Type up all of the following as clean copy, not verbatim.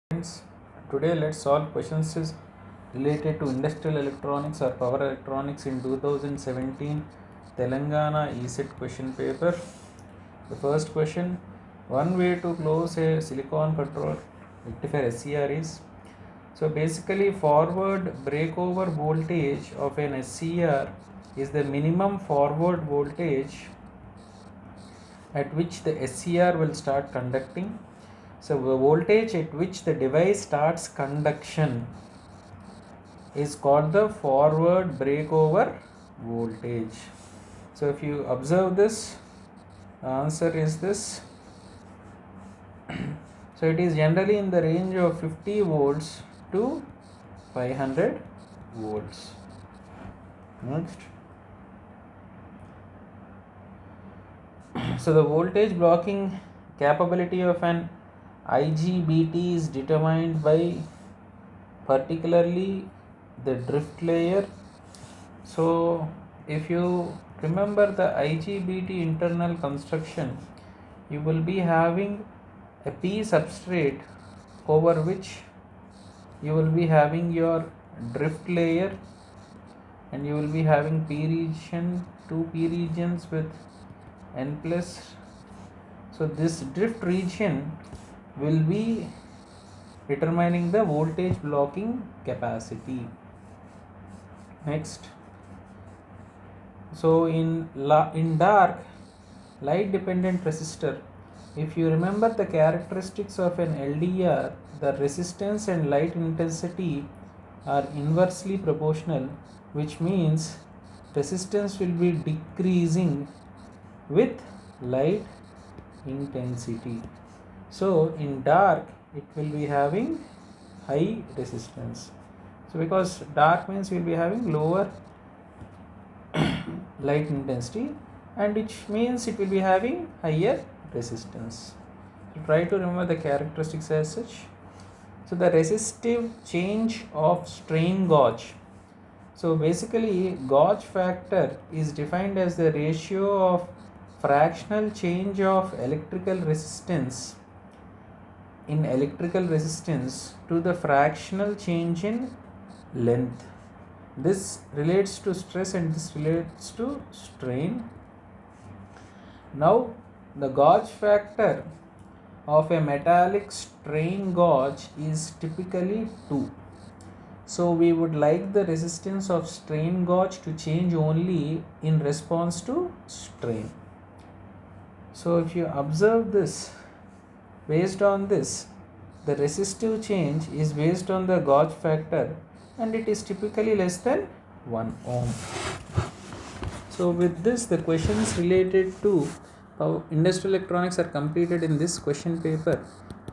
Friends, today let's solve questions related to industrial electronics or power electronics in 2017 Telangana ESET question paper. The first question: one way to close a silicon control rectifier SCR is, so basically forward breakover voltage of an SCR is the minimum forward voltage at which the SCR will start conducting. So the voltage at which the device starts conduction is called the forward breakover voltage. So if you observe this, the answer is this. So it is generally in the range of 50 volts to 500 volts. Next. So the voltage blocking capability of an IGBT is determined by particularly the drift layer. So if you remember the IGBT internal construction, you will be having a P substrate over which you will be having your drift layer, and you will be having P region, two P regions with N plus. So this drift region will be determining the voltage blocking capacity. Next. So in dark light dependent resistor, if you remember the characteristics of an LDR, the resistance and light intensity are inversely proportional, which means resistance will be decreasing with light intensity. So in dark it will be having high resistance. So because dark means we will be having lower light intensity, and which means it will be having higher resistance. So try to remember the characteristics as such. So the resistive change of strain gauge. So basically gauge factor is defined as the ratio of fractional change of electrical resistance in electrical resistance to the fractional change in length. This relates to stress and this relates to strain. Now the gauge factor of a metallic strain gauge is typically 2. So we would like the resistance of strain gauge to change only in response to strain. So if you observe this, based on this, the resistive change is based on the gauge factor, and it is typically less than 1 ohm. So with this, the questions related to industrial electronics are completed in this question paper.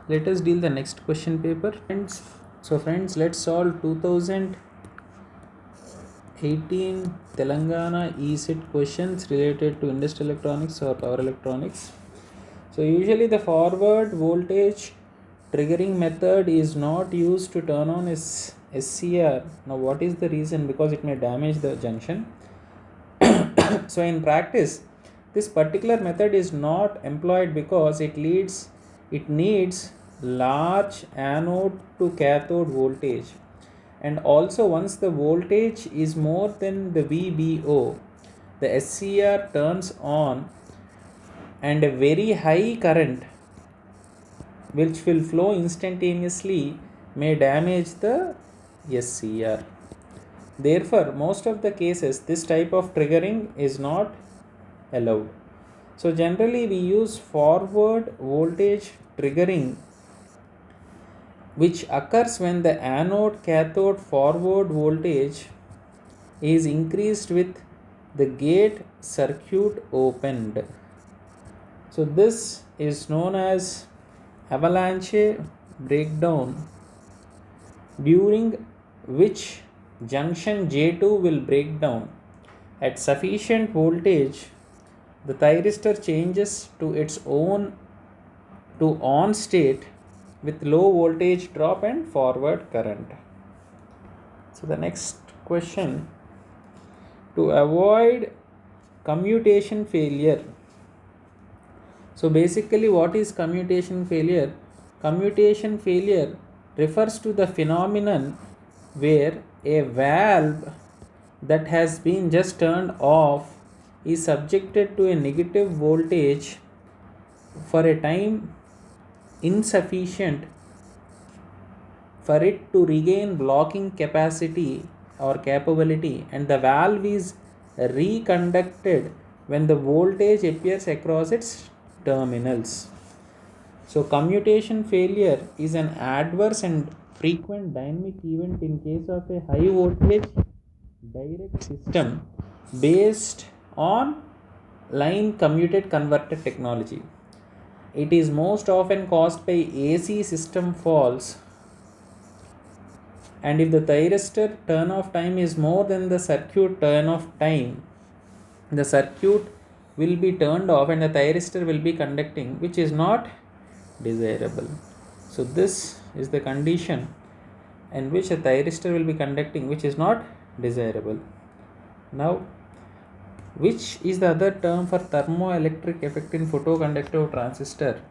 Let us deal the next question paper. Friends, let's solve 2018 Telangana ESET questions related to industrial electronics or power electronics. So usually the forward voltage triggering method is not used to turn on SCR. Now what is the reason? Because it may damage the junction. So in practice, this particular method is not employed because it needs large anode to cathode voltage, and also once the voltage is more than the VBO, the SCR turns on, and a very high current which will flow instantaneously may damage the SCR. Therefore, most of the cases this type of triggering is not allowed. So generally we use forward voltage triggering, which occurs when the anode cathode forward voltage is increased with the gate circuit opened. So this is known as avalanche breakdown, during which junction J2 will break down. At sufficient voltage, the thyristor changes to its own on state with low voltage drop and forward current. So the next question: to avoid commutation failure. So basically what is commutation failure? Commutation failure refers to the phenomenon where a valve that has been just turned off is subjected to a negative voltage for a time insufficient for it to regain blocking capacity or capability, and the valve is reconducted when the voltage appears across its terminals. So, commutation failure is an adverse and frequent dynamic event in case of a high voltage direct system based on line commuted converter technology. It is most often caused by AC system faults, and if the thyristor turn off time is more than the circuit turn off time, the circuit will be turned off and the thyristor will be conducting, which is not desirable. So this is the condition in which a thyristor will be conducting, which is not desirable. Now, which is the other term for thermoelectric effect in photoconductive transistor?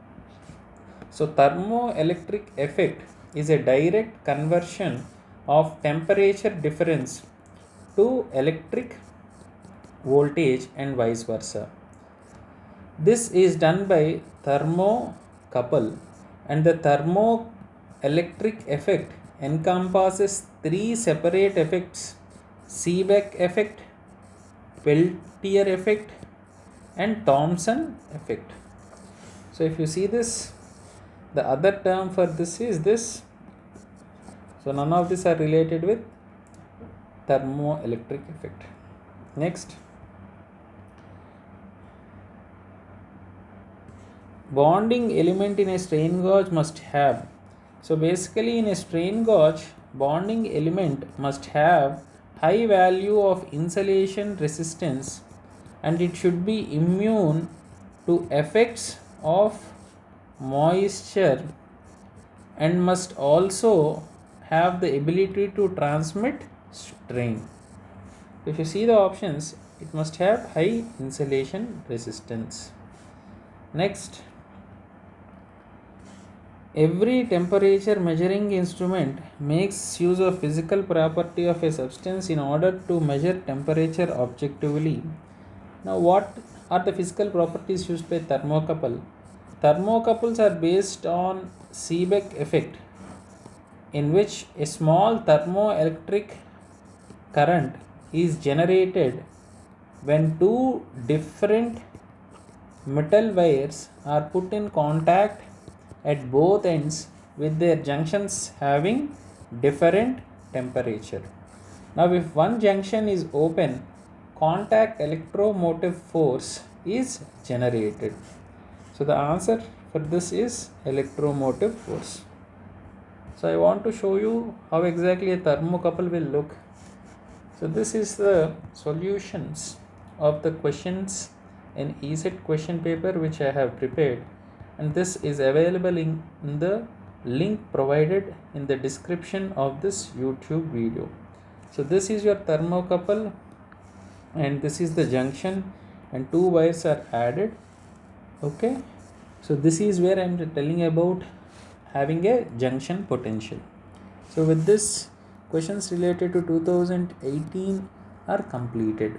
So thermoelectric effect is a direct conversion of temperature difference to electric voltage and vice versa. This is done by thermocouple, and the thermoelectric effect encompasses three separate effects: Seebeck effect, Peltier effect, and Thomson effect. So if you see this, the other term for this is this. So none of these are related with thermoelectric effect. Next, bonding element in a strain gauge must have. So basically in a strain gauge, bonding element must have high value of insulation resistance, and it should be immune to effects of moisture, and must also have the ability to transmit strain. If you see the options, it must have high insulation resistance. Next, every temperature measuring instrument makes use of physical property of a substance in order to measure temperature objectively. Now, what are the physical properties used by thermocouple? Thermocouples are based on Seebeck effect, in which a small thermoelectric current is generated when two different metal wires are put in contact at both ends with their junctions having different temperature. Now, if one junction is open, contact electromotive force is generated. So the answer for this is electromotive force. So I want to show you how exactly a thermocouple will look. So this is the solutions of the questions in ESET question paper which I have prepared, and this is available in the link provided in the description of this YouTube video. So this is your thermocouple, and this is the junction, and two wires are added. Okay, so this is where I am telling about having a junction potential. So with this, questions related to 2018 are completed.